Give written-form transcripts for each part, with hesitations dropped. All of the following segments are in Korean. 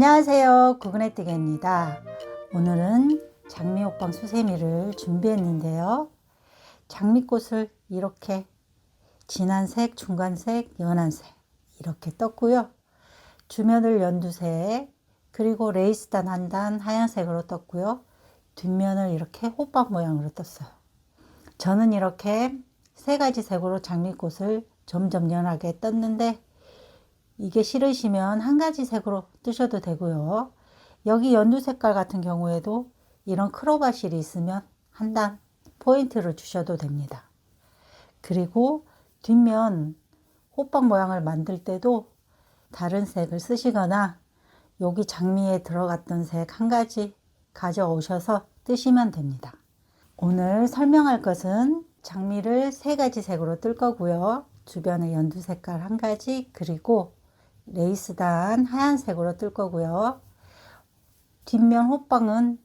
안녕하세요, 구근해뜨기입니다. 오늘은 장미호빵 수세미를 준비했는데요. 장미꽃을 이렇게 진한색, 중간색, 연한색 이렇게 떴고요. 주면을 연두색, 그리고 레이스단 한 단 하얀색으로 떴고요. 뒷면을 이렇게 호빵 모양으로 떴어요. 저는 이렇게 세 가지 색으로 장미꽃을 점점 연하게 떴는데, 이게 싫으시면 한 가지 색으로 뜨셔도 되고요. 여기 연두 색깔 같은 경우에도 이런 크로바실이 있으면 한 단 포인트를 주셔도 됩니다. 그리고 뒷면 호빵 모양을 만들 때도 다른 색을 쓰시거나 여기 장미에 들어갔던 색 한 가지 가져오셔서 뜨시면 됩니다. 오늘 설명할 것은 장미를 세 가지 색으로 뜰 거고요. 주변에 연두 색깔 한 가지, 그리고 레이스단 하얀색으로 뜰 거고요. 뒷면 호빵은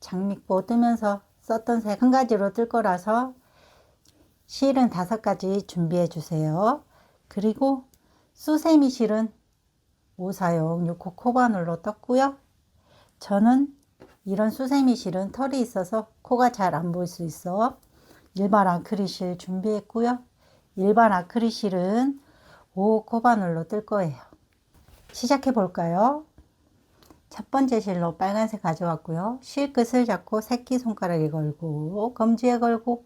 장미꽃 뜨면서 썼던 색 한 가지로 뜰 거라서 실은 5가지 준비해 주세요. 그리고 수세미 실은 5사용 6호 코바늘로 떴고요. 저는 이런 수세미 실은 털이 있어서 코가 잘 안 보일 수 있어 일반 아크릴 실 준비했고요. 일반 아크릴 실은 5호 코바늘로 뜰 거예요. 시작해 볼까요? 첫 번째 실로 빨간색 가져왔고요. 실 끝을 잡고 새끼손가락에 걸고 검지에 걸고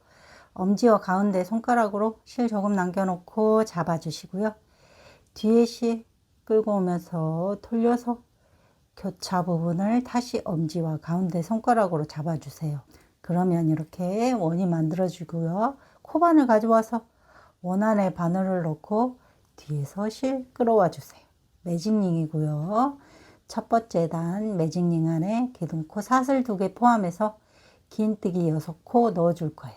엄지와 가운데 손가락으로 실 조금 남겨놓고 잡아주시고요. 뒤에 실 끌고 오면서 돌려서 교차 부분을 다시 엄지와 가운데 손가락으로 잡아주세요. 그러면 이렇게 원이 만들어지고요. 코바늘 가져와서 원 안에 바늘을 넣고 뒤에서 실 끌어와 주세요. 매직링이고요. 첫 번째 단 매직링 안에 기둥코 사슬 2개 포함해서 긴뜨기 6코 넣어줄 거예요.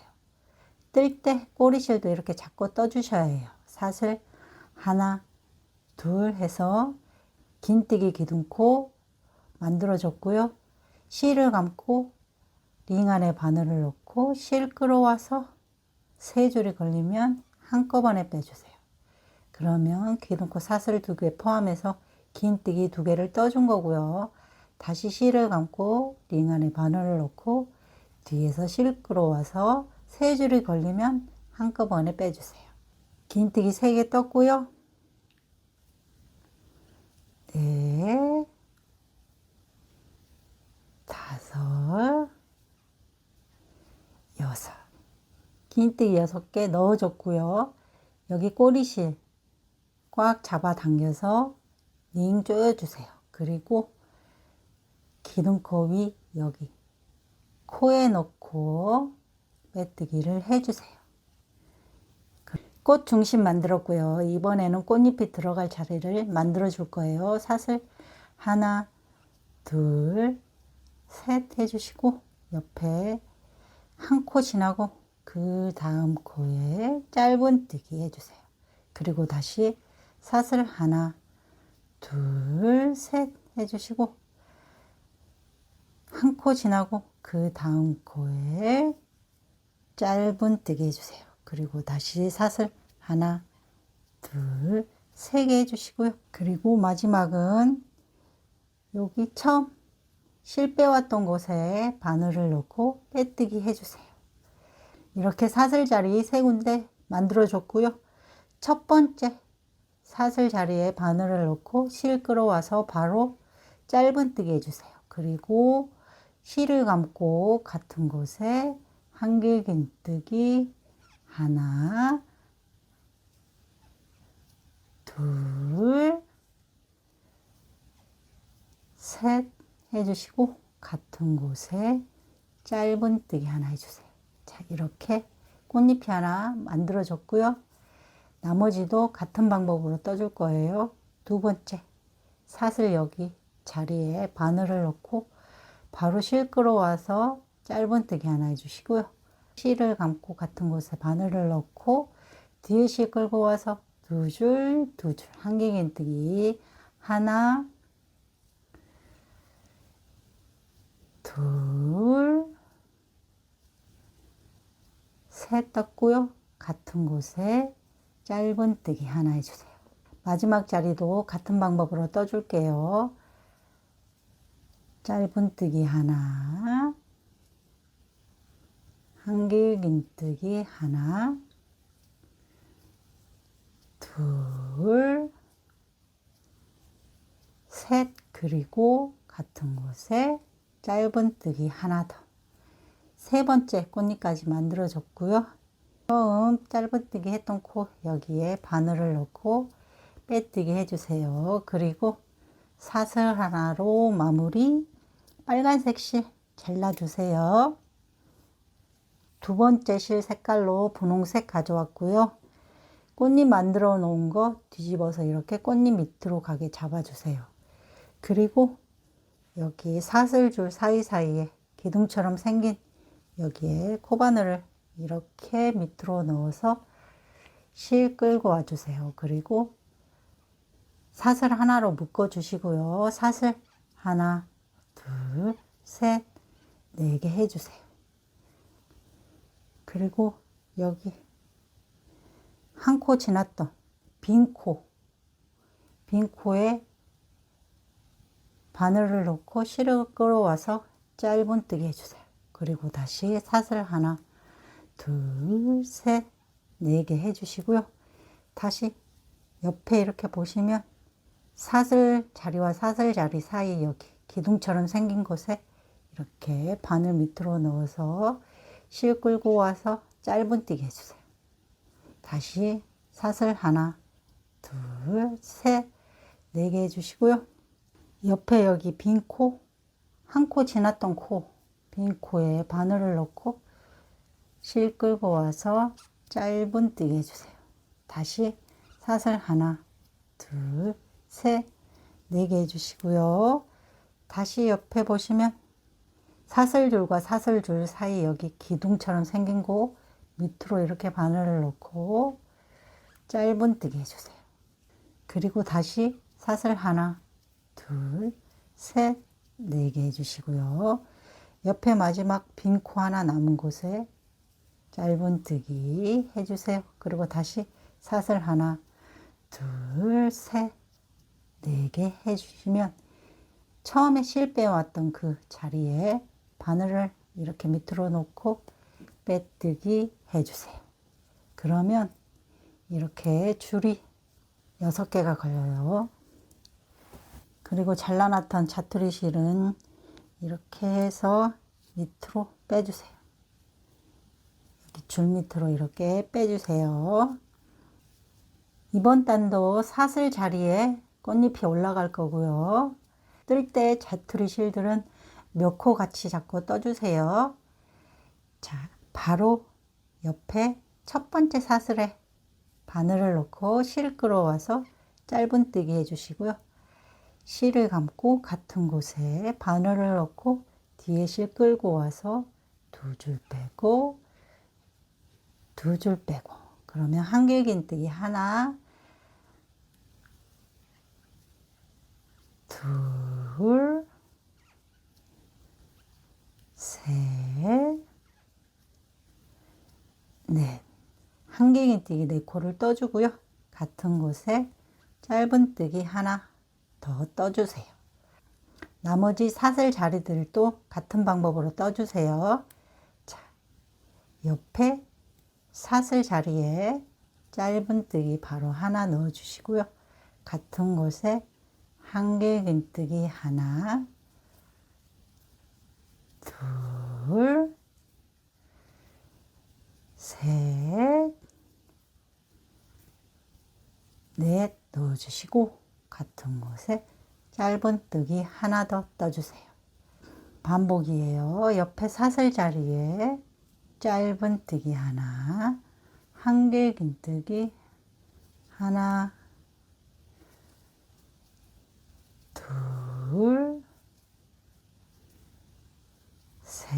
뜰 때 꼬리실도 이렇게 잡고 떠주셔야 해요. 사슬 하나, 둘 해서 긴뜨기 기둥코 만들어줬고요. 실을 감고 링 안에 바늘을 넣고 실 끌어와서 3줄이 걸리면 한꺼번에 빼주세요. 그러면 기둥코 사슬 2개 포함해서 긴뜨기 2개를 떠준 거고요. 다시 실을 감고 링 안에 바늘을 넣고 뒤에서 실 끌어와서 3줄이 걸리면 한꺼번에 빼주세요. 긴뜨기 3개 떴고요. 네, 5, 6. 긴뜨기 6개 넣어줬고요. 여기 꼬리실 꽉 잡아 당겨서 링 조여주세요. 그리고 기둥코 위 여기 코에 넣고 빼뜨기를 해주세요. 꽃 중심 만들었고요. 이번에는 꽃잎이 들어갈 자리를 만들어 줄 거예요. 사슬 하나, 둘, 셋 해주시고 옆에 한 코 지나고 그 다음 코에 짧은 뜨기 해주세요. 그리고 다시 사슬 하나, 둘, 셋 해주시고 한 코 지나고 그 다음 코에 짧은 뜨기 해주세요. 그리고 다시 사슬 하나, 둘, 3개 해주시고요. 그리고 마지막은 여기 처음 실 빼왔던 곳에 바늘을 넣고 빼뜨기 해주세요. 이렇게 사슬 자리 3군데 만들어 줬고요. 첫 번째 사슬 자리에 바늘을 넣고 실 끌어와서 바로 짧은 뜨기 해주세요. 그리고 실을 감고 같은 곳에 한길긴뜨기 하나, 둘, 셋 해주시고 같은 곳에 짧은 뜨기 하나 해주세요. 자, 이렇게 꽃잎이 하나 만들어졌고요. 나머지도 같은 방법으로 떠줄 거예요. 두 번째 사슬 여기 자리에 바늘을 넣고 바로 실 끌어와서 짧은 뜨기 하나 해주시고요. 실을 감고 같은 곳에 바늘을 넣고 뒤에 실 끌고 와서 두 줄, 한길긴뜨기 하나, 둘, 셋 떴고요. 같은 곳에 짧은뜨기 하나 해주세요. 마지막 자리도 같은 방법으로 떠줄게요. 짧은뜨기 하나, 한길긴뜨기 하나, 둘, 셋, 그리고 같은 곳에 짧은뜨기 하나 더. 세 번째 꽃잎까지 만들어줬고요. 처음 짧은뜨기 했던 코 여기에 바늘을 넣고 빼뜨기 해주세요. 그리고 사슬 하나로 마무리. 빨간색 실 잘라주세요. 두 번째 실 색깔로 분홍색 가져왔고요. 꽃잎 만들어 놓은 거 뒤집어서 이렇게 꽃잎 밑으로 가게 잡아주세요. 그리고 여기 사슬줄 사이사이에 기둥처럼 생긴 여기에 코바늘을 이렇게 밑으로 넣어서 실 끌고 와주세요. 그리고 사슬 하나로 묶어 주시고요. 사슬 하나, 둘, 셋, 네 개 해주세요. 그리고 여기 한 코 지났던 빈 코에 바늘을 넣고 실을 끌어와서 짧은뜨기 해주세요. 그리고 다시 사슬 하나, 둘, 셋, 네 개 해주시고요. 다시 옆에 이렇게 보시면 사슬 자리와 사슬 자리 사이 여기 기둥처럼 생긴 곳에 이렇게 바늘 밑으로 넣어서 실 끌고 와서 짧은뜨기 해주세요. 다시 사슬 하나, 둘, 셋, 네 개 해주시고요. 옆에 여기 빈 코, 한 코 지났던 코, 빈 코에 바늘을 넣고 실 끌고 와서 짧은뜨기 해주세요. 다시 사슬 하나, 둘, 셋, 네 개 해주시고요. 다시 옆에 보시면 사슬줄과 사슬줄 사이 여기 기둥처럼 생긴 곳 밑으로 이렇게 바늘을 넣고 짧은뜨기 해주세요. 그리고 다시 사슬 하나, 둘, 셋, 네 개 해주시고요. 옆에 마지막 빈 코 하나 남은 곳에 짧은뜨기 해주세요. 그리고 다시 사슬 하나, 둘, 셋, 네 개 해주시면 처음에 실 빼왔던 그 자리에 바늘을 이렇게 밑으로 놓고 빼뜨기 해주세요. 그러면 이렇게 줄이 6개가 걸려요. 그리고 잘라놨던 자투리 실은 이렇게 해서 밑으로 빼주세요. 여기 줄 밑으로 이렇게 빼주세요. 이번 단도 사슬 자리에 꽃잎이 올라갈 거고요. 뜰 때 자투리 실들은 몇 코 같이 잡고 떠주세요. 자, 바로 옆에 첫 번째 사슬에 바늘을 넣고 실 끌어와서 짧은뜨기 해주시고요. 실을 감고 같은 곳에 바늘을 넣고 뒤에 실 끌고 와서 두 줄 빼고 두 줄 빼고 그러면 한길긴뜨기 하나, 둘, 셋, 넷. 한길긴뜨기 4코를 떠주고요. 같은 곳에 짧은뜨기 하나 더 떠주세요. 나머지 사슬 자리들도 같은 방법으로 떠주세요. 자, 옆에 사슬 자리에 짧은뜨기 바로 하나 넣어주시고요. 같은 곳에 한길긴뜨기 하나, 둘, 셋, 넷 넣어주시고 같은 곳에 짧은뜨기 하나 더 떠주세요. 반복이에요. 옆에 사슬 자리에 짧은뜨기 하나, 한길긴뜨기 하나, 둘, 셋,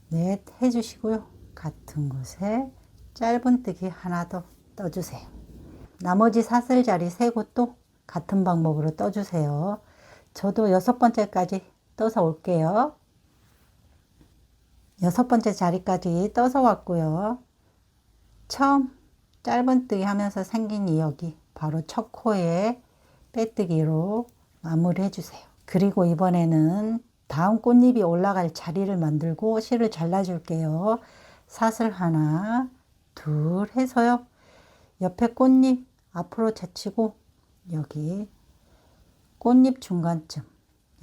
넷 해주시고요. 같은 곳에 짧은뜨기 하나 더 떠주세요. 나머지 사슬 자리 3곳도 같은 방법으로 떠주세요. 저도 6번째까지 떠서 올게요. 6번째 자리까지 떠서 왔고요. 처음 짧은뜨기 하면서 생긴 이 여기 바로 첫 코에 빼뜨기로 마무리 해주세요. 그리고 이번에는 다음 꽃잎이 올라갈 자리를 만들고 실을 잘라줄게요. 사슬 하나, 둘 해서요. 옆에 꽃잎 앞으로 젖히고 여기 꽃잎 중간쯤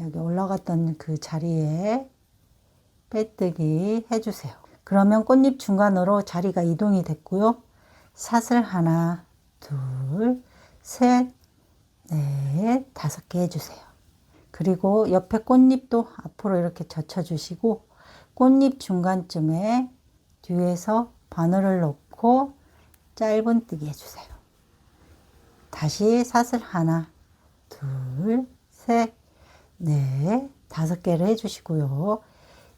여기 올라갔던 그 자리에 빼뜨기 해주세요. 그러면 꽃잎 중간으로 자리가 이동이 됐고요. 사슬 하나, 둘, 셋, 넷, 5개 해주세요. 그리고 옆에 꽃잎도 앞으로 이렇게 젖혀주시고 꽃잎 중간쯤에 뒤에서 바늘을 넣고 짧은뜨기 해주세요. 다시 사슬 하나, 둘, 셋, 넷, 5개를 해주시고요.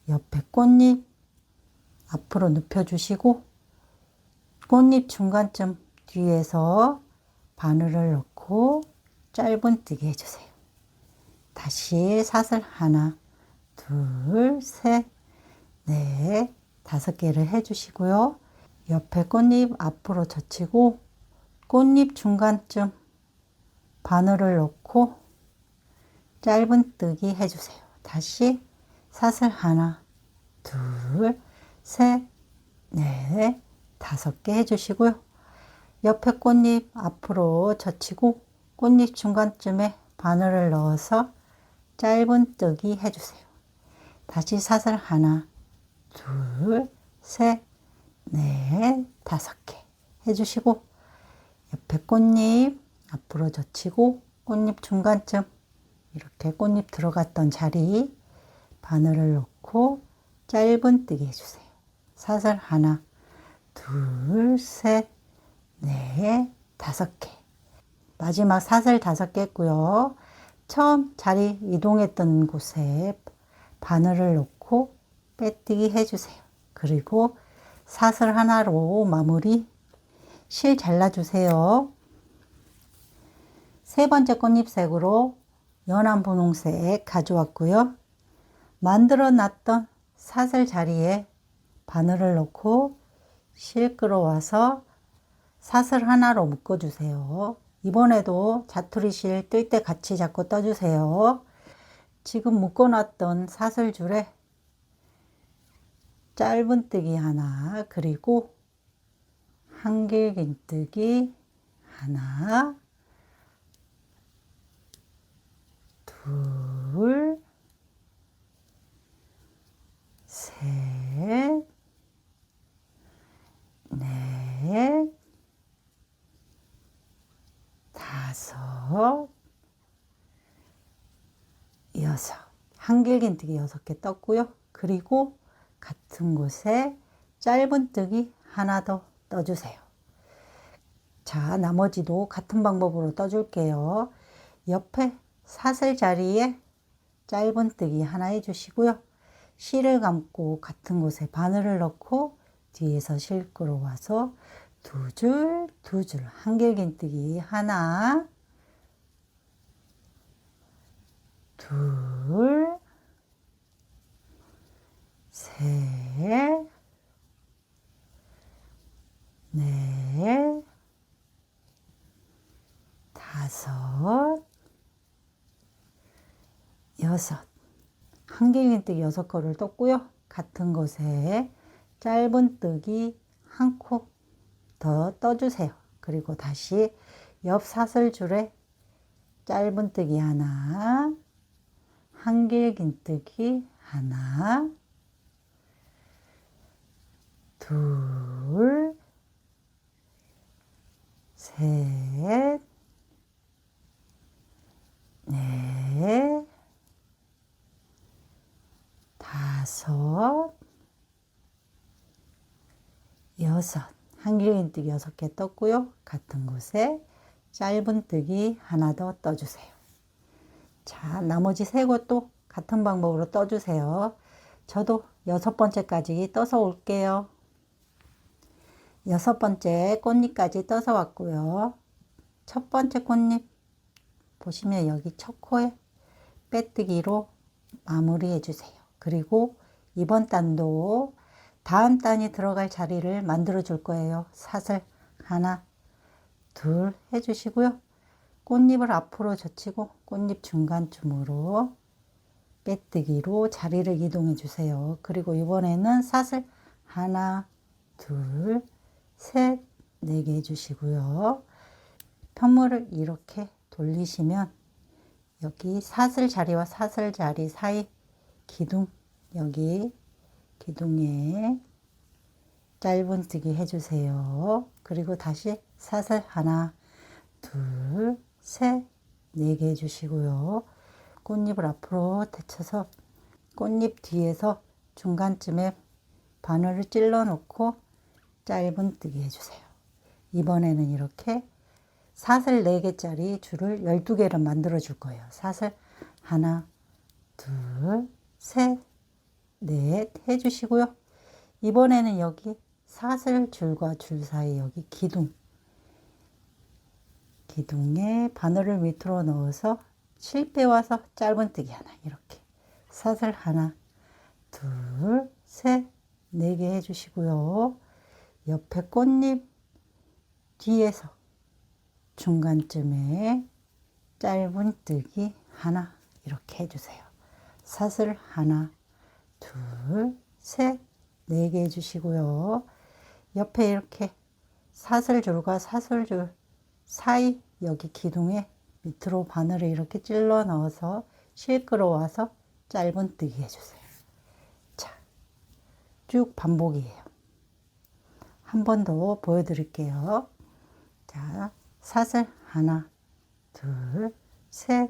옆에 꽃잎 앞으로 눕혀주시고 꽃잎 중간쯤 뒤에서 바늘을 넣고 짧은뜨기 해주세요. 다시 사슬 하나, 둘, 셋, 넷, 5개를 해주시고요. 옆에 꽃잎 앞으로 젖히고 꽃잎 중간쯤 바늘을 넣고 짧은뜨기 해주세요. 다시 사슬 하나, 둘, 셋, 넷, 5개 해주시고요. 옆에 꽃잎 앞으로 젖히고 꽃잎 중간쯤에 바늘을 넣어서 짧은뜨기 해주세요. 다시 사슬 하나, 둘, 셋, 넷, 5개 해주시고 옆에 꽃잎 앞으로 젖히고 꽃잎 중간쯤 이렇게 꽃잎 들어갔던 자리 바늘을 넣고 짧은뜨기 해주세요. 사슬 하나, 둘, 셋, 넷, 5개. 마지막 사슬 5개 했고요. 처음 자리 이동했던 곳에 바늘을 넣고 빼뜨기 해주세요. 그리고 사슬 하나로 마무리. 실 잘라주세요. 세 번째 꽃잎색으로 연한 분홍색 가져왔고요. 만들어 놨던 사슬 자리에 바늘을 넣고 실 끌어와서 사슬 하나로 묶어주세요. 이번에도 자투리 실 뜰 때 같이 잡고 떠주세요. 지금 묶어놨던 사슬줄에 짧은뜨기 하나, 그리고 한길긴뜨기 하나, 둘, 셋, 넷, 5, 6. 한길긴뜨기 6개 떴고요. 그리고 같은 곳에 짧은뜨기 하나 더 떠주세요. 자, 나머지도 같은 방법으로 떠줄게요. 옆에 사슬 자리에 짧은뜨기 하나 해주시고요. 실을 감고 같은 곳에 바늘을 넣고 뒤에서 실 끌어와서 두 줄 한길긴뜨기 하나, 둘, 셋, 넷, 5, 6. 한길긴뜨기 6거를 떴고요. 같은 곳에 짧은뜨기 한 코 더 떠주세요. 그리고 다시 옆 사슬줄에 짧은뜨기 하나, 한길긴뜨기 하나, 둘, 셋, 넷, 5, 6. 한길긴뜨기 6개 떴고요. 같은 곳에 짧은뜨기 하나 더 떠주세요. 자, 나머지 3곳도 같은 방법으로 떠주세요. 저도 6번째까지 떠서 올게요. 6번째 꽃잎까지 떠서 왔고요. 첫 번째 꽃잎 보시면 여기 첫 코에 빼뜨기로 마무리 해주세요. 그리고 이번 단도 다음 단이 들어갈 자리를 만들어 줄 거예요. 사슬 하나, 둘 해주시고요. 꽃잎을 앞으로 젖히고 꽃잎 중간쯤으로 빼뜨기로 자리를 이동해 주세요. 그리고 이번에는 사슬 하나, 둘, 셋, 네 개 해주시고요. 편물을 이렇게 돌리시면 여기 사슬 자리와 사슬 자리 사이 기둥, 여기 기둥에 짧은뜨기 해주세요. 그리고 다시 사슬 하나, 둘, 셋, 네 개 해주시고요. 꽃잎을 앞으로 데쳐서 꽃잎 뒤에서 중간쯤에 바늘을 찔러 놓고 짧은뜨기 해주세요. 이번에는 이렇게 사슬 4개짜리 줄을 12개를 만들어 줄 거예요. 사슬 하나, 둘, 셋, 넷 해주시고요. 이번에는 여기 사슬 줄과 줄 사이 여기 기둥에 바늘을 밑으로 넣어서 실 빼와서 짧은뜨기 하나, 이렇게 사슬 하나, 둘, 셋, 네 개 해주시고요. 옆에 꽃잎 뒤에서 중간쯤에 짧은뜨기 하나, 이렇게 해주세요. 사슬 하나, 둘, 셋, 네 개 해주시고요. 옆에 이렇게 사슬줄과 사슬줄 사이 여기 기둥에 밑으로 바늘을 이렇게 찔러 넣어서 실 끌어와서 짧은뜨기 해주세요. 자, 쭉 반복이에요. 한 번 더 보여드릴게요. 자, 사슬 하나, 둘, 셋,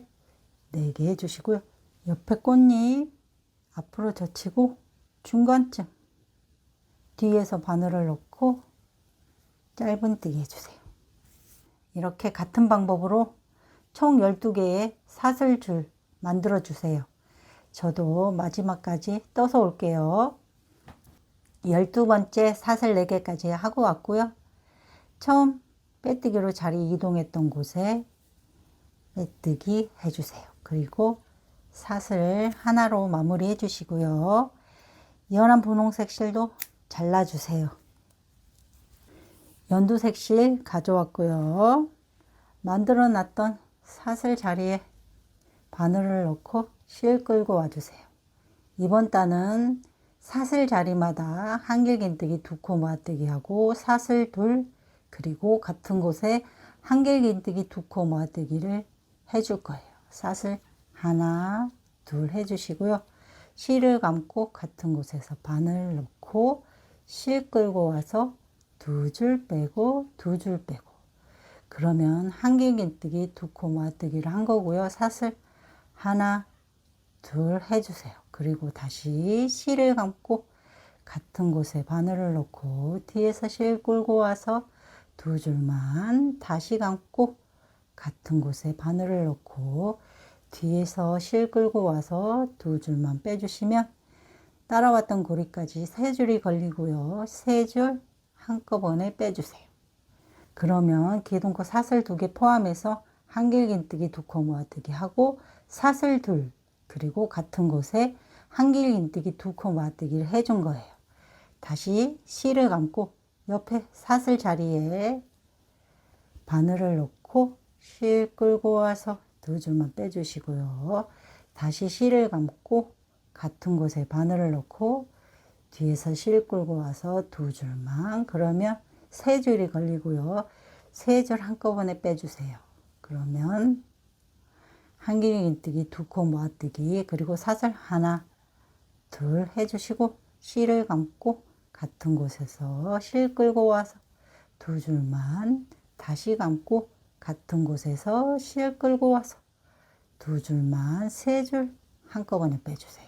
네 개 해주시고요. 옆에 꽃잎 앞으로 젖히고 중간쯤 뒤에서 바늘을 넣고 짧은뜨기 해주세요. 이렇게 같은 방법으로 총 12개의 사슬줄 만들어 주세요. 저도 마지막까지 떠서 올게요. 12번째 사슬 4개까지 하고 왔고요. 처음 빼뜨기로 자리 이동했던 곳에 빼뜨기 해주세요. 그리고 사슬 하나로 마무리 해주시고요. 연한 분홍색 실도 잘라주세요. 연두색 실 가져왔고요. 만들어 놨던 사슬 자리에 바늘을 넣고 실 끌고 와주세요. 이번 단은 사슬 자리마다 한길긴뜨기 2코 모아뜨기 하고 사슬 둘, 그리고 같은 곳에 한길긴뜨기 2코 모아뜨기를 해줄 거예요. 사슬 하나, 둘 해주시고요. 실을 감고 같은 곳에서 바늘 넣고 실 끌고 와서 2줄 빼고 2줄 빼고, 그러면 한길긴뜨기 2코 모아뜨기를 한 거고요. 사슬 하나, 둘 해주세요. 그리고 다시 실을 감고 같은 곳에 바늘을 넣고 뒤에서 실 끌고 와서 2줄만 다시 감고 같은 곳에 바늘을 넣고 뒤에서 실 끌고 와서 2줄만 빼주시면 따라왔던 고리까지 3줄이 걸리고요. 3줄 한꺼번에 빼주세요. 그러면 기둥코 사슬 2개 포함해서 한길긴뜨기 2코 모아뜨기 하고 사슬 둘, 그리고 같은 곳에 한길긴뜨기 2코 모아뜨기를 해준 거예요. 다시 실을 감고 옆에 사슬 자리에 바늘을 넣고 실 끌고 와서 2줄만 빼주시고요. 다시 실을 감고 같은 곳에 바늘을 넣고 뒤에서 실 끌고 와서 2줄만, 그러면 3줄이 걸리고요. 3줄 한꺼번에 빼주세요. 그러면 한길긴뜨기 2코 모아뜨기, 그리고 사슬 하나, 둘 해주시고 실을 감고 같은 곳에서 실 끌고 와서 2줄만 다시 감고 같은 곳에서 실 끌고 와서 2줄만 3줄 한꺼번에 빼주세요.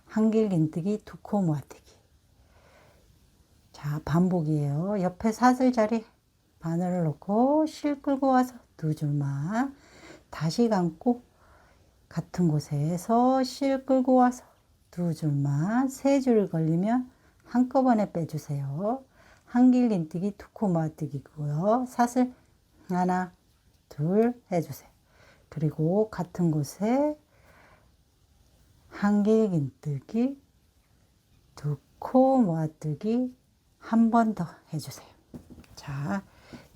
한길긴뜨기 2코 모아뜨기. 자, 반복이에요. 옆에 사슬 자리 바늘을 넣고 실 끌고 와서 2줄만 다시 감고 같은 곳에서 실 끌고 와서 2줄만 3줄 걸리면 한꺼번에 빼주세요. 한길긴뜨기 2코 모아뜨기고요. 사슬 하나, 둘 해주세요. 그리고 같은 곳에 한길긴뜨기 2코 모아뜨기 한 번 더 해주세요. 자,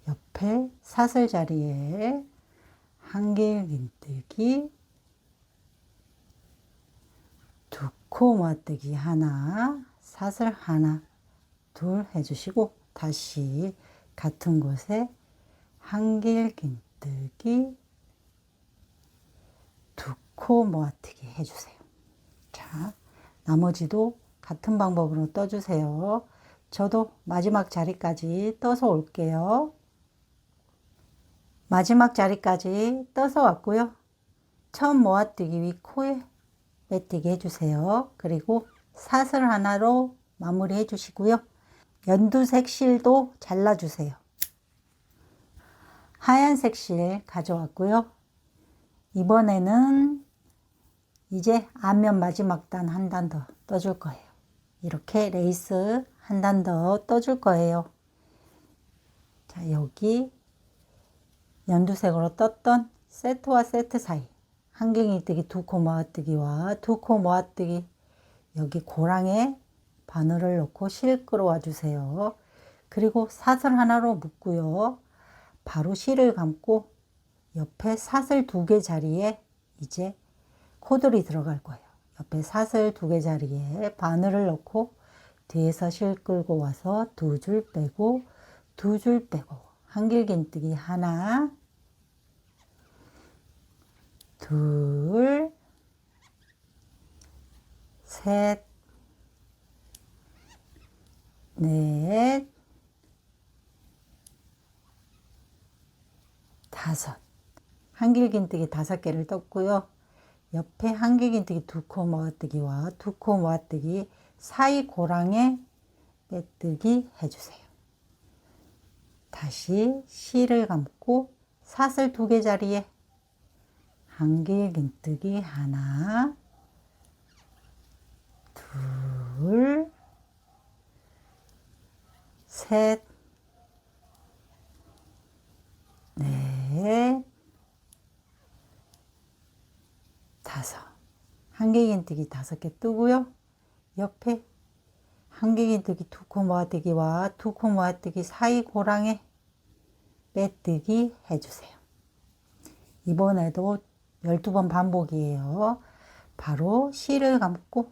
옆에 사슬 자리에 한길긴뜨기, 두 코 모아뜨기 하나, 사슬 하나, 둘 해주시고 다시 같은 곳에 한길긴뜨기, 두 코 모아뜨기 해주세요. 자, 나머지도 같은 방법으로 떠주세요. 저도 마지막 자리까지 떠서 올게요. 마지막 자리까지 떠서 왔고요. 처음 모아뜨기 위 코에 빼뜨기 해주세요. 그리고 사슬 하나로 마무리 해주시고요. 연두색 실도 잘라주세요. 하얀색 실 가져왔고요. 이번에는 이제 앞면 마지막 단 한 단 더 떠줄 거예요. 이렇게 레이스 한 단 더 떠줄 거예요. 자, 여기 연두색으로 떴던 세트와 세트 사이 한길긴뜨기 두 코 모아뜨기와 두 코 모아뜨기, 여기 고랑에 바늘을 넣고 실 끌어와 주세요. 그리고 사슬 하나로 묶고요. 바로 실을 감고 옆에 사슬 두 개 자리에 이제 코들이 들어갈 거예요. 옆에 사슬 두 개 자리에 바늘을 넣고 뒤에서 실 끌고 와서 두 줄 빼고 두 줄 빼고 한길긴뜨기 하나, 둘, 셋, 넷, 다섯. 한길긴뜨기 5개를 떴고요. 옆에 한길긴뜨기 두 코 모아뜨기와 두 코 모아뜨기 사이 고랑에 빼뜨기 해주세요. 다시 실을 감고 사슬 두 개 자리에 한길긴뜨기 하나, 둘, 셋, 넷, 다섯. 한길긴뜨기 5개 뜨고요. 옆에 한길긴뜨기 두 코 모아뜨기와 두 코 모아뜨기 사이 고랑에 빼뜨기 해주세요. 이번에도 12번 반복이에요. 바로 실을 감고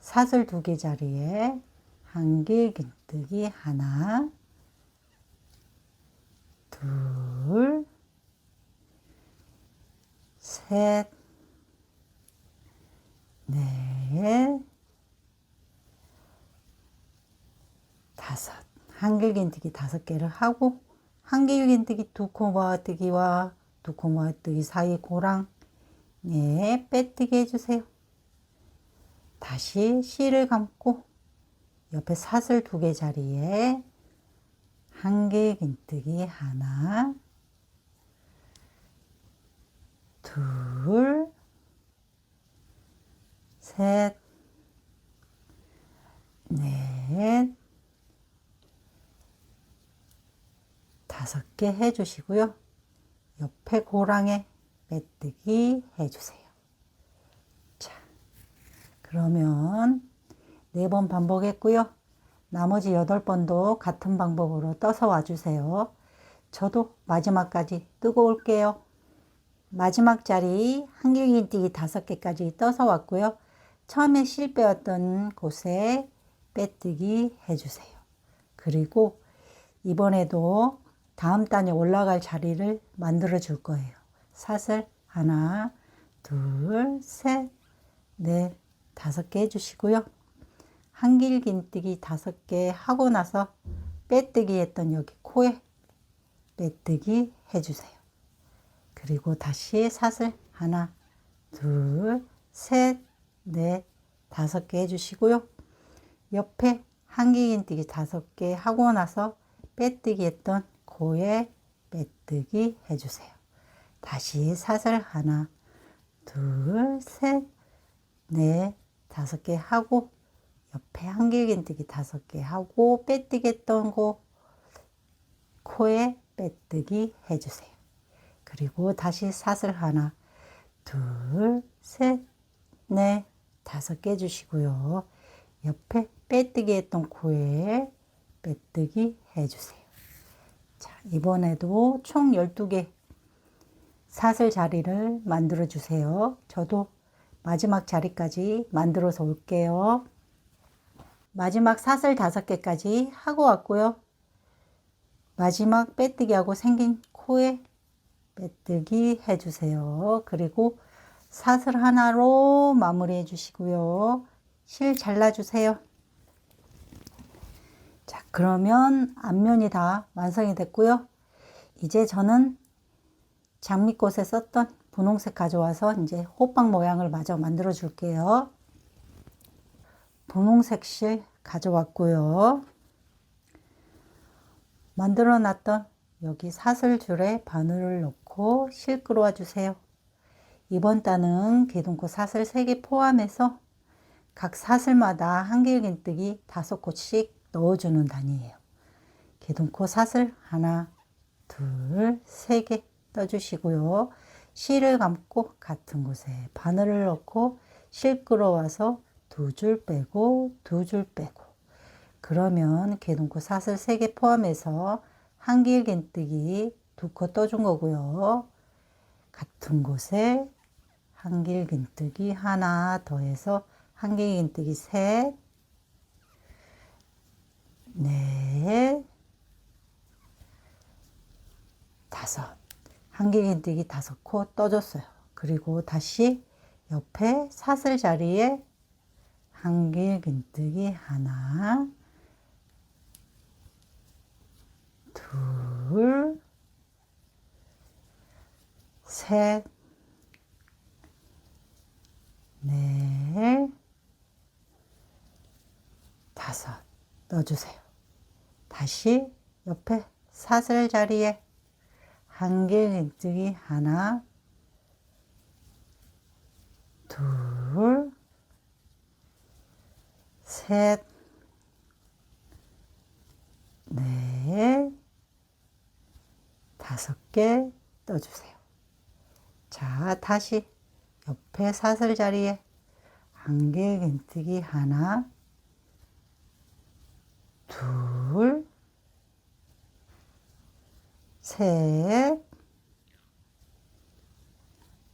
사슬 두 개 자리에 한길긴뜨기 하나, 둘, 셋, 넷, 다섯. 한길긴뜨기 5개를 하고 한길긴뜨기 두 코 모아뜨기와 두 코 모아뜨기 사이 고랑에 빼뜨기 해주세요. 다시 실을 감고 옆에 사슬 두 개 자리에 한길긴뜨기 하나, 둘, 셋, 넷, 5개 해주시고요. 옆에 고랑에 빼뜨기 해주세요. 자, 그러면 4번 반복했고요. 나머지 8번도 같은 방법으로 떠서 와주세요. 저도 마지막까지 뜨고 올게요. 마지막 자리 한길긴뜨기 5개까지 떠서 왔고요. 처음에 실 빼었던 곳에 빼뜨기 해주세요. 그리고 이번에도 다음 단에 올라갈 자리를 만들어 줄 거예요. 사슬 하나, 둘, 셋, 넷, 5개 해주시고요. 한길긴뜨기 5개 하고 나서 빼뜨기 했던 여기 코에 빼뜨기 해주세요. 그리고 다시 사슬 하나, 둘, 셋, 넷, 5개 해주시고요. 옆에 한길긴뜨기 5개 하고 나서 빼뜨기 했던 코에 빼뜨기 해주세요. 다시 사슬 하나, 둘, 셋, 넷, 5개 하고 옆에 한길긴뜨기 5개 하고 빼뜨기 했던 코에 빼뜨기 해주세요. 그리고 다시 사슬 하나, 둘, 셋, 넷, 5개 해주시고요. 옆에 빼뜨기 했던 코에 빼뜨기 해주세요. 자, 이번에도 총 12개 사슬 자리를 만들어 주세요. 저도 마지막 자리까지 만들어서 올게요. 마지막 사슬 5개까지 하고 왔고요. 마지막 빼뜨기하고 생긴 코에 빼뜨기 해주세요. 그리고 사슬 하나로 마무리해 주시고요. 실 잘라주세요. 자, 그러면 앞면이 다 완성이 됐고요. 이제 저는 장미꽃에 썼던 분홍색 가져와서 이제 호빵 모양을 마저 만들어 줄게요. 분홍색 실 가져왔고요. 만들어 놨던 여기 사슬줄에 바늘을 넣고 실 끌어와 주세요. 이번 단은 기둥코 사슬 3개 포함해서 각 사슬마다 한길긴뜨기 5코씩 넣어주는 단이에요. 기둥코 사슬 하나, 둘, 3개 떠주시고요. 실을 감고 같은 곳에 바늘을 넣고 실 끌어와서 2줄 빼고 2줄 빼고, 그러면 기둥코 사슬 3개 포함해서 한길긴뜨기 2코 떠준 거고요. 같은 곳에 한길긴뜨기 하나 더해서 한길긴뜨기 3, 넷, 5, 한길긴뜨기 5코 떠줬어요. 그리고 다시 옆에 사슬 자리에 한길긴뜨기 하나, 둘, 셋, 넷, 5 넣어주세요. 다시 옆에 사슬 자리에 한길긴뜨기 하나, 둘, 셋, 넷, 5개 떠주세요. 자, 다시 옆에 사슬 자리에 한길긴뜨기 하나, 둘, 셋,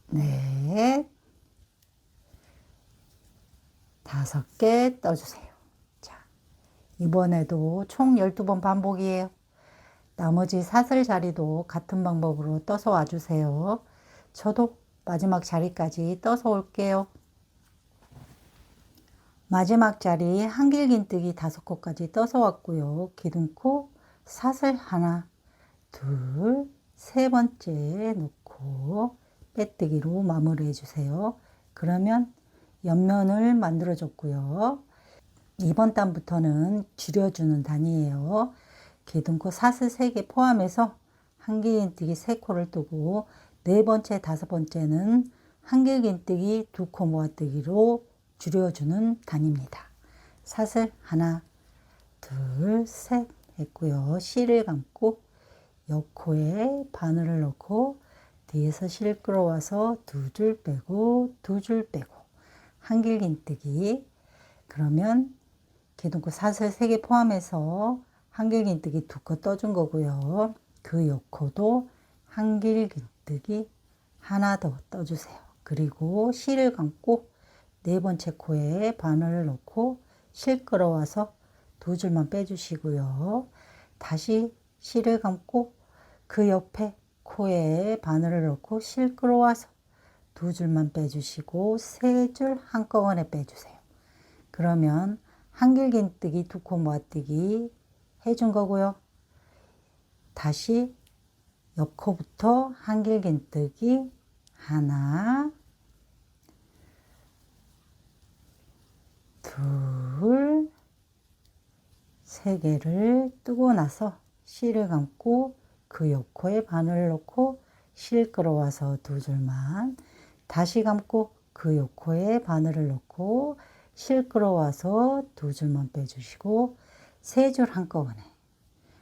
넷, 5개 떠주세요. 자, 이번에도 총 12번 반복이에요. 나머지 사슬 자리도 같은 방법으로 떠서 와주세요. 저도 마지막 자리까지 떠서 올게요. 마지막 자리 한길긴뜨기 5코까지 떠서 왔고요. 기둥코 사슬 하나, 둘, 3번째 놓고 빼뜨기로 마무리해 주세요. 그러면 옆면을 만들어 줬고요. 이번 단부터는 줄여주는 단이에요. 기둥코 사슬 3개 포함해서 한길긴뜨기 3코를 뜨고, 4번째, 5번째는 한길긴뜨기 2코 모아뜨기로 줄여주는 단입니다. 사슬 하나, 둘, 셋 했고요. 실을 감고 옆코에 바늘을 넣고 뒤에서 실 끌어와서 2줄 빼고 2줄 빼고 한길긴뜨기. 그러면 기둥코 사슬 3개 포함해서 한길긴뜨기 2코 떠준 거고요. 그 옆코도 한길긴뜨기 하나 더 떠주세요. 그리고 실을 감고 4번째 코에 바늘을 넣고 실 끌어와서 2줄만 빼주시고요. 다시 실을 감고 그 옆에 코에 바늘을 넣고 실 끌어와서 2줄만 빼주시고 3줄 한꺼번에 빼주세요. 그러면 한길긴뜨기 2코 모아뜨기 해준 거고요. 다시 옆코부터 한길긴뜨기 하나, 둘, 3개를 뜨고 나서 실을 감고 그 옆코에 바늘을 넣고 실 끌어와서 2줄만, 다시 감고 그 옆코에 바늘을 넣고 실 끌어와서 2줄만 빼주시고 3줄 한꺼번에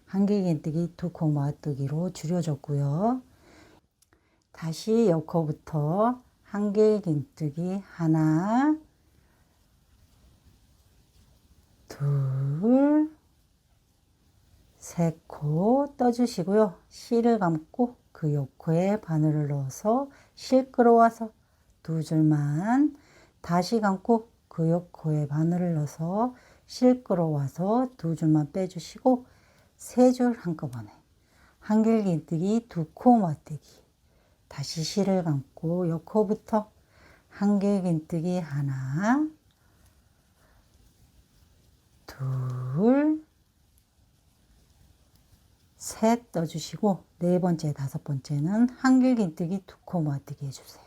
한길긴뜨기 2코 모아뜨기로 줄여줬고요. 다시 옆코부터 한길긴뜨기 하나, 둘, 세 코 떠주시고요. 실을 감고 그 옆코에 바늘을 넣어서 실 끌어와서 두 줄만, 다시 감고 그 옆코에 바늘을 넣어서 실 끌어와서 두 줄만 빼주시고 세 줄 한꺼번에 한길긴뜨기 두 코 맞뜨기, 다시 실을 감고 옆코부터 한길긴뜨기 하나, 둘, 셋 떠주시고 네 번째, 다섯 번째는 한길긴뜨기 두 코 맞뜨기 해주세요.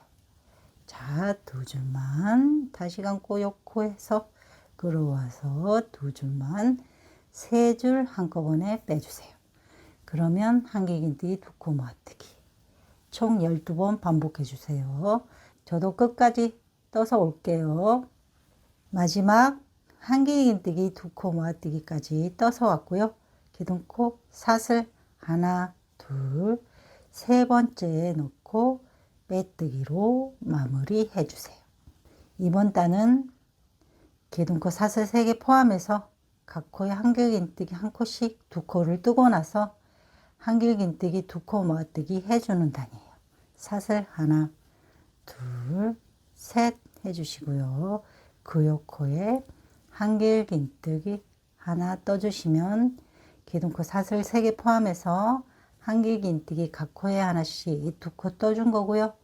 자, 두 줄만 다시 감고 옆코에서 끌어와서 두 줄만 세 줄 한꺼번에 빼주세요. 그러면 한길긴뜨기 두 코 맞뜨기 총 12번 반복해 주세요. 저도 끝까지 떠서 올게요. 마지막 한길긴뜨기 두 코 모아뜨기까지 떠서 왔고요. 기둥코 사슬 하나, 둘, 세 번째에 넣고 빼뜨기로 마무리 해주세요. 이번 단은 기둥코 사슬 3개 포함해서 각 코에 한길긴뜨기 한 코씩 두 코를 뜨고 나서 한길긴뜨기 두 코 모아뜨기 해주는 단이에요. 사슬 하나, 둘, 셋 해주시고요. 그 옆코에 한길긴뜨기 하나 떠주시면 기둥코 사슬 3개 포함해서 한길긴뜨기 각 코에 하나씩 두 코 떠준 거고요.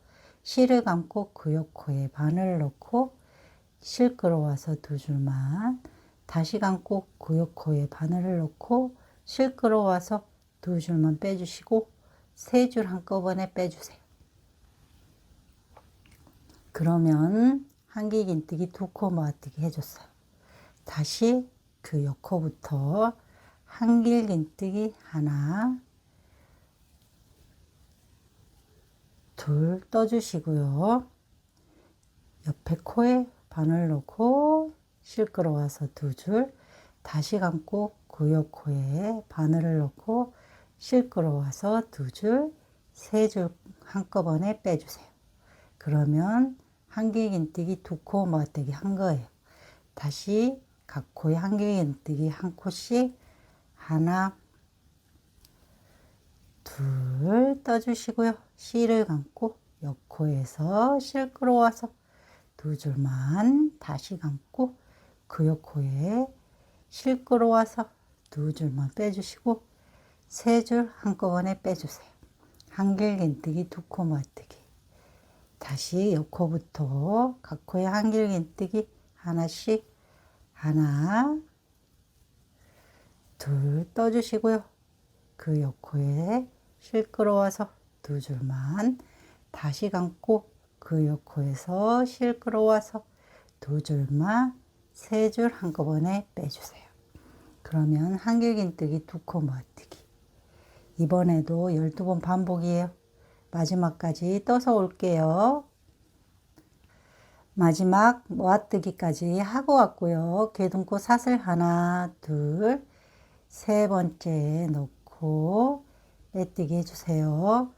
실을 감고 그 옆코에 바늘을 넣고 실 끌어와서 두 줄만, 다시 감고 그 옆코에 바늘을 넣고 실 끌어와서 두 줄만 빼주시고 세 줄 한꺼번에 빼주세요. 그러면 한길긴뜨기 두 코 모아뜨기 해줬어요. 다시 그 옆코부터 한길긴뜨기 하나, 둘 떠주시고요. 옆에 코에 바늘 넣고 실 끌어와서 두 줄, 다시 감고 그 옆코에 바늘을 넣고 실 끌어와서 두 줄, 세 줄 한꺼번에 빼주세요. 그러면 한길긴뜨기 두 코 모아뜨기 한 거예요. 다시 각 코에 한길긴뜨기 한 코씩 하나, 둘 떠주시고요. 실을 감고 옆코에서 실 끌어와서 두 줄만, 다시 감고 그 옆코에 실 끌어와서 두 줄만 빼주시고 세 줄 한꺼번에 빼주세요. 한길긴뜨기 두 코 모아뜨기. 다시 옆코부터 각 코에 한길긴뜨기 하나씩 하나, 둘 떠주시고요. 그 옆코에 실 끌어와서 두 줄만, 다시 감고 그 옆코에서 실 끌어와서 두 줄만, 세 줄 한꺼번에 빼주세요. 그러면 한길긴뜨기 두 코 모아뜨기. 이번에도 12번 반복이에요. 마지막까지 떠서 올게요. 마지막 모아뜨기까지 하고 왔고요. 개둥코 사슬 하나, 둘, 세 번째 넣고 빼뜨기 해주세요.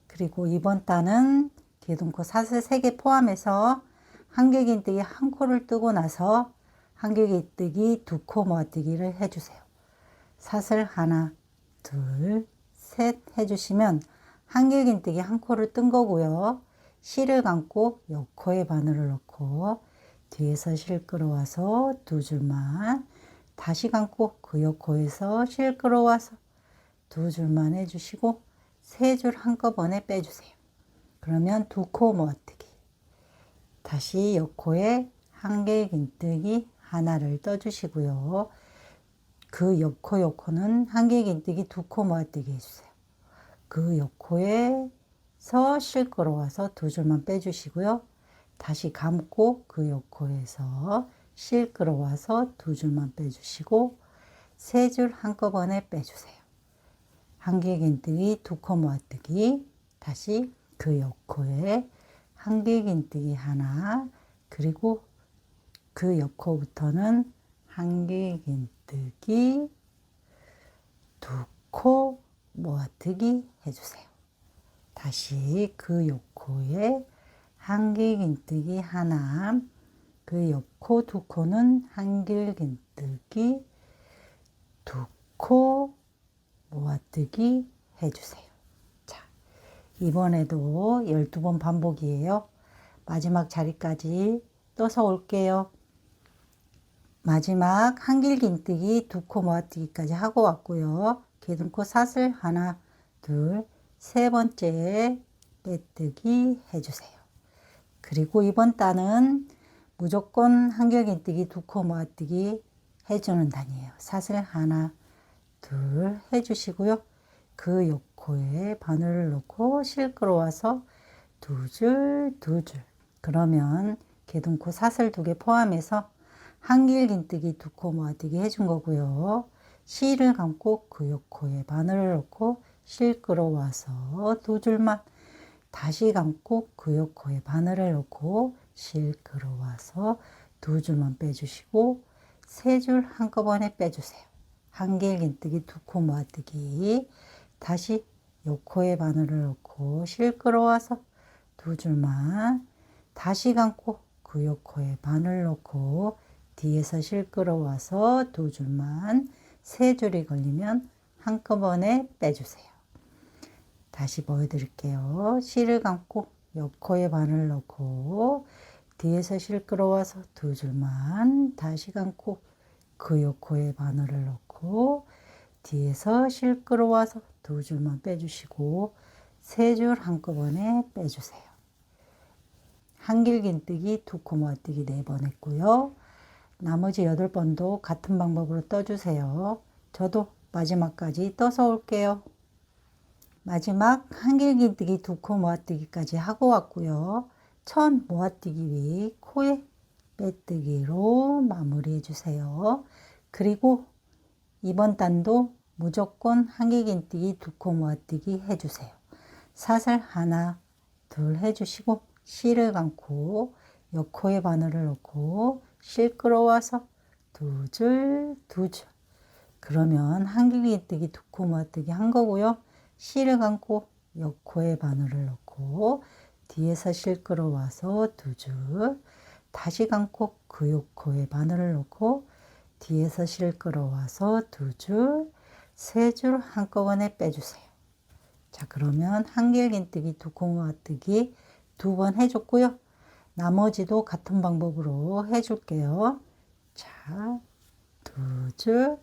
그리고 이번 단은 개둥코 사슬 3개 포함해서 한길긴뜨기 한 코를 뜨고 나서 한길긴뜨기 두 코 모아뜨기를 해주세요. 사슬 하나, 둘, 셋 해주시면 한길긴뜨기 한 코를 뜬 거고요. 실을 감고 옆코에 바늘을 넣고 뒤에서 실 끌어와서 두 줄만, 다시 감고 그 옆코에서 실 끌어와서 두 줄만 해주시고 세 줄 한꺼번에 빼주세요. 그러면 두 코 모아뜨기. 다시 옆코에 한길긴뜨기 하나를 떠주시고요. 그 옆코는 한길긴뜨기 두 코 모아뜨기 해주세요. 그 옆코에서 실 끌어와서 두 줄만 빼주시고요. 다시 감고 그 옆코에서 실 끌어와서 두 줄만 빼주시고 세 줄 한꺼번에 빼주세요. 한길긴뜨기 두 코 모아뜨기. 다시 그 옆코에 한길긴뜨기 하나, 그리고 그 옆코부터는 한길긴뜨기 두 코 모아뜨기 해주세요. 다시 그 옆코에 한길긴뜨기 하나, 그 옆코 두 코는 한길긴뜨기 두 코 모아뜨기 해주세요. 자, 이번에도 12번 반복이에요. 마지막 자리까지 떠서 올게요. 마지막 한길긴뜨기 2코 모아뜨기까지 하고 왔고요. 개둔코 사슬 하나, 둘, 세 번째 빼뜨기 해주세요. 그리고 이번 단은 무조건 한길긴뜨기 2코 모아뜨기 해주는 단이에요. 사슬 하나, 둘 해주시고요. 그 요코에 바늘을 넣고 실 끌어와서 두 줄, 두 줄. 그러면 개둔코 사슬 2개 포함해서 한길긴뜨기 2코 모아뜨기 해준 거고요. 실을 감고 그 요코에 바늘을 넣고 실 끌어와서 두 줄만 다시 감고 그 요코에 바늘을 넣고 실 끌어와서 두 줄만 빼주시고 세 줄 한꺼번에 빼주세요. 한길긴뜨기 2코 모아뜨기 다시 요코에 바늘을 넣고 실 끌어와서 두 줄만 다시 감고 그 요코에 바늘 넣고 뒤에서 실 끌어와서 두 줄만 세 줄이 걸리면 한꺼번에 빼주세요. 다시 보여드릴게요. 실을 감고 요코에 바늘 넣고 뒤에서 실 끌어와서 두 줄만 다시 감고 그 요코에 바늘을 넣고 뒤에서 실 끌어와서 두 줄만 빼주시고 세 줄 한꺼번에 빼주세요. 한길긴뜨기 2코 모아뜨기 4번 했고요. 나머지 8번도 같은 방법으로 떠주세요. 저도 마지막까지 떠서 올게요. 마지막 한길긴뜨기 2코 모아뜨기까지 하고 왔고요. 첫 모아뜨기 위 코에 빼뜨기로 마무리해 주세요. 그리고 이번 단도 무조건 한길긴뜨기 2코 모아뜨기 해주세요. 사슬 하나, 둘 해주시고 실을 감고 요코에 바늘을 넣고 실 끌어와서 두 줄, 두 줄. 그러면 한길긴뜨기 2코 모아뜨기 한 거고요. 실을 감고 요코에 바늘을 넣고 뒤에서 실 끌어와서 두 줄, 다시 감고 그 요코에 바늘을 넣고 뒤에서 실 끌어와서 두 줄, 세 줄 한꺼번에 빼주세요. 자, 그러면 한길긴뜨기 2코 모아뜨기 2번 해줬고요. 나머지도 같은 방법으로 해줄게요. 자, 두 줄,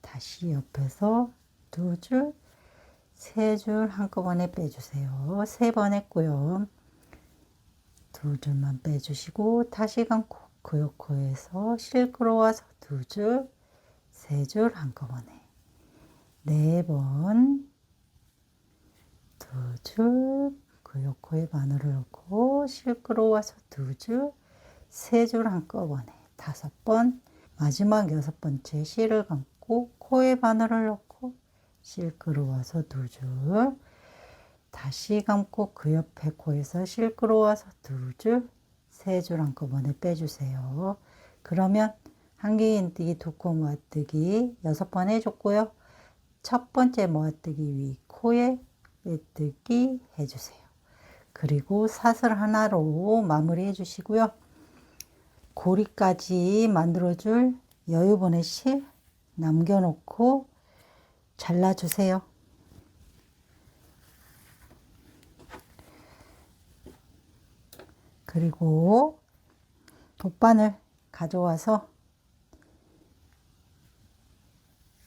다시 옆에서 두 줄, 세 줄 한꺼번에 빼주세요. 3번 했고요. 두 줄만 빼주시고 다시 감고 그 요코에서 실 끌어와서 두 줄, 세 줄 한꺼번에 4번 두 줄, 그 요코에 바늘을 넣고 실 끌어와서 두 줄, 세 줄 한꺼번에 5번 마지막 6번째 실을 감고 코에 바늘을 넣고 실 끌어와서 두 줄, 다시 감고 그 옆에 코에서 실 끌어와서 두 줄, 세 줄 한꺼번에 빼주세요. 그러면 한길긴뜨기 2코 모아뜨기 6번 해줬고요. 첫 번째 모아뜨기 위 코에 빼뜨기 해주세요. 그리고 사슬 하나로 마무리 해주시고요. 고리까지 만들어줄 여유분의 실 남겨놓고 잘라주세요. 그리고 돗바늘 가져와서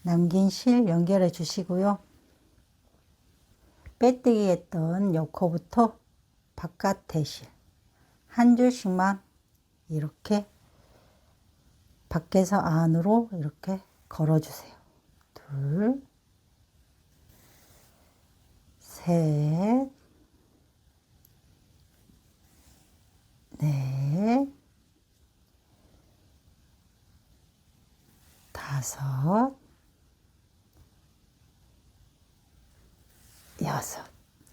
남긴 실 연결해 주시고요. 빼뜨기 했던 요코부터 바깥에 실 한 줄씩만 이렇게 밖에서 안으로 이렇게 걸어주세요. 둘, 셋, 넷, 다섯, 여섯.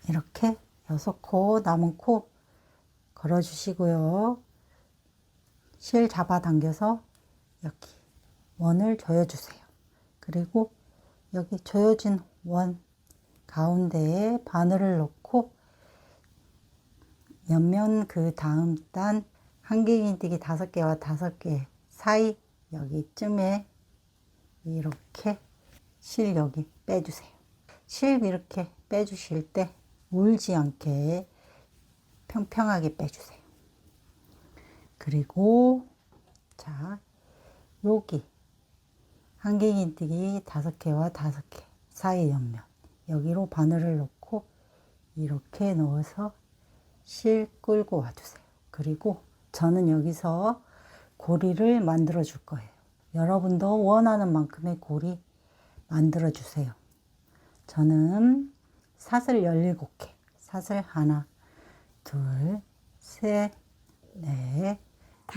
이렇게 6코 남은 코 걸어주시고요. 실 잡아당겨서 여기 원을 조여주세요. 그리고 여기 조여진 원 가운데에 바늘을 넣고 옆면 그 다음 단 한길긴뜨기 5개와 5개 사이 여기쯤에 이렇게 실 여기 빼주세요. 실 이렇게 빼주실 때 울지 않게 평평하게 빼주세요. 그리고 자, 여기 한길긴뜨기 5개와 5개 사이 옆면 여기로 바늘을 넣고 이렇게 넣어서 실 끌고 와주세요. 그리고 저는 여기서 고리를 만들어 줄 거예요. 여러분도 원하는 만큼의 고리 만들어 주세요. 저는 사슬 17개, 사슬 하나, 둘, 셋, 넷, 5,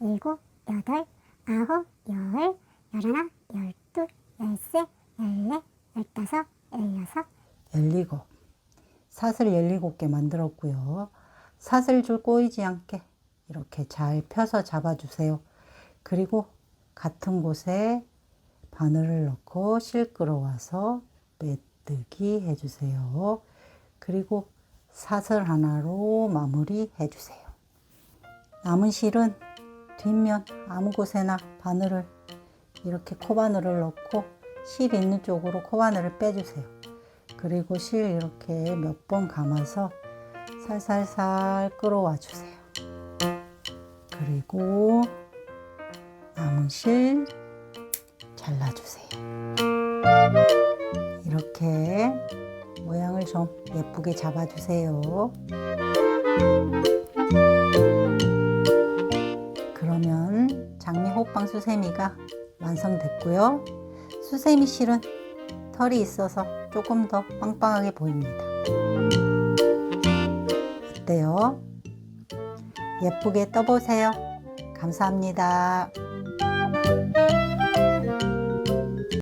6, 7, 8, 9, 10, 11, 12, 13, 14, 15, 16, 17. 사슬 17개 만들었고요. 사슬줄 꼬이지 않게 이렇게 잘 펴서 잡아주세요. 그리고 같은 곳에 바늘을 넣고 실 끌어와서 빼뜨기 해주세요. 그리고 사슬 하나로 마무리 해주세요. 남은 실은 뒷면 아무 곳에나 바늘을 이렇게 코바늘을 넣고 실 있는 쪽으로 코바늘을 빼주세요. 그리고 실 이렇게 몇 번 감아서 살살살 끌어와 주세요. 그리고 남은 실 잘라주세요. 이렇게 모양을 좀 예쁘게 잡아주세요. 그러면 장미 호빵 수세미가 완성됐고요. 수세미 실은 털이 있어서 조금 더 빵빵하게 보입니다. 어때요? 예쁘게 떠보세요. 감사합니다.